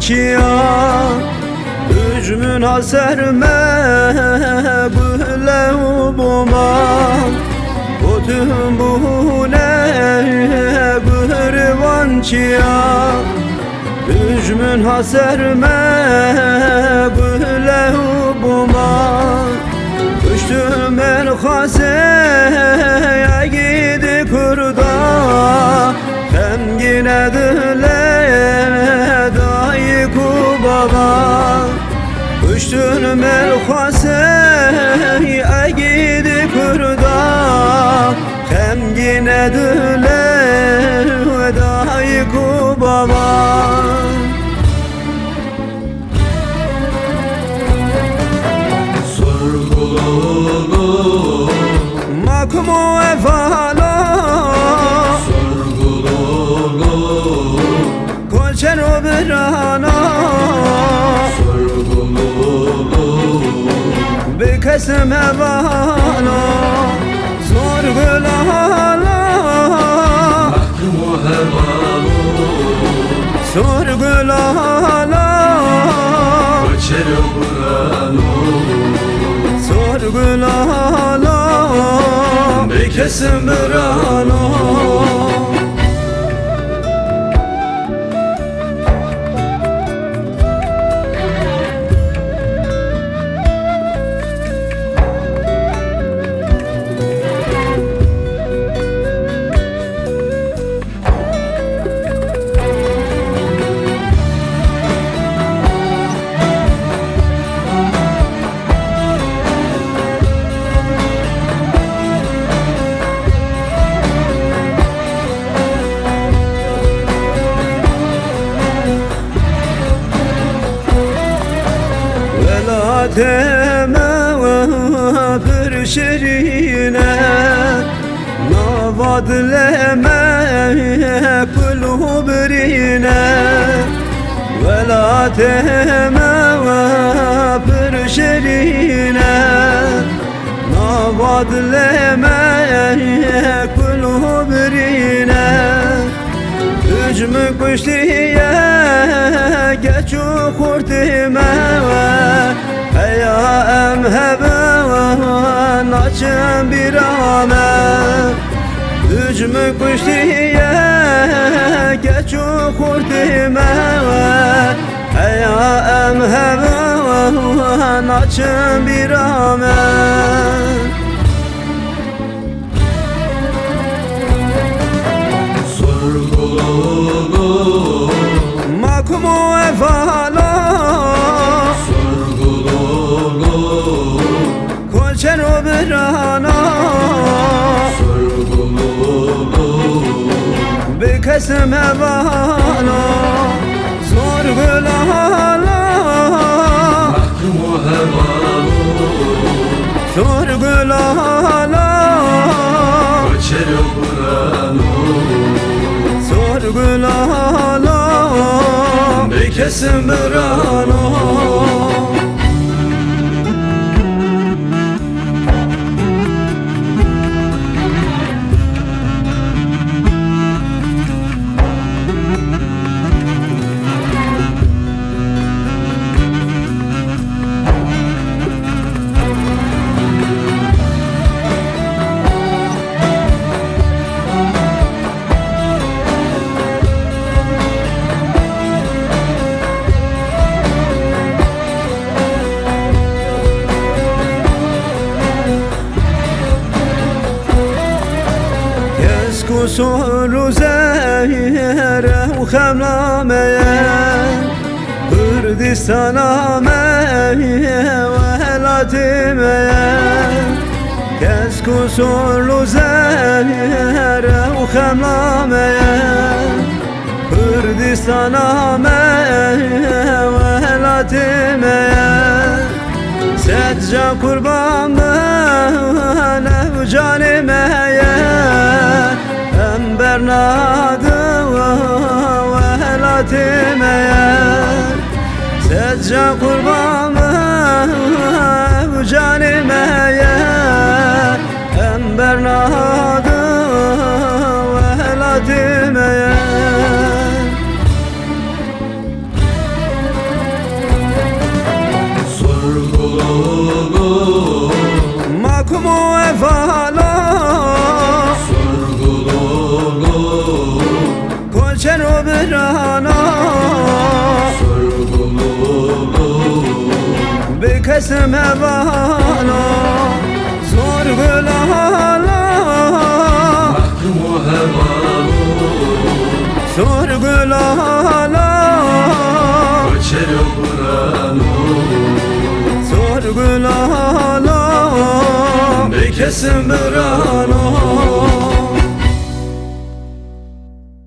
çiya Hücmün haserme Gülle ubuma Kutun buhune Gührivan çiya Hücmün haserme Gülle ubuma Düştüm el haseye gidi kurda Temgine dile dayı kubaba Düştüm el haseye gidi kurda Temgine dile dayı kubaba Sorgululu Makmu efala Sorgululu Koçer o birana Sorgululu Bir kesim evana Sorgulala Hakkımı hevalu Sorgulala Kaçer Kur'an'u Sorgulala Bir kesim birana Deme bir şerine Navadleme kulu birine Vela deme bir şerine Navadleme kulu birine Hücmü kuş diye geç kurtime Heya emheben açın bir amen Hücmü kuş diye geç kurtime Heya emheben açın bir amen Sorgululu Makmu efala Sorgululu Koçer o birana Sorgululu Bir kesim evana Sorgulala Hakkımı hevalu Sorgulala Kaçer Kur'an'u Sorgulala Bir kesim birana Kusuru zehre u khemlameye Kürdistan'a meye ve helatimeye Kes kusurlu zehre u khemlameye Kürdistan'a meye ve helatimeye Sedca kurban bana canimeye Bernadı ve helatime Sedca kurbanı canime Bernadı ve helatime geçer o bir ana. Sorgululu Bir kesim hevana sorgulala. mahkumu hevalu Sorgulala. Geçer o Kur'an'u Sorgulala. Bir kesim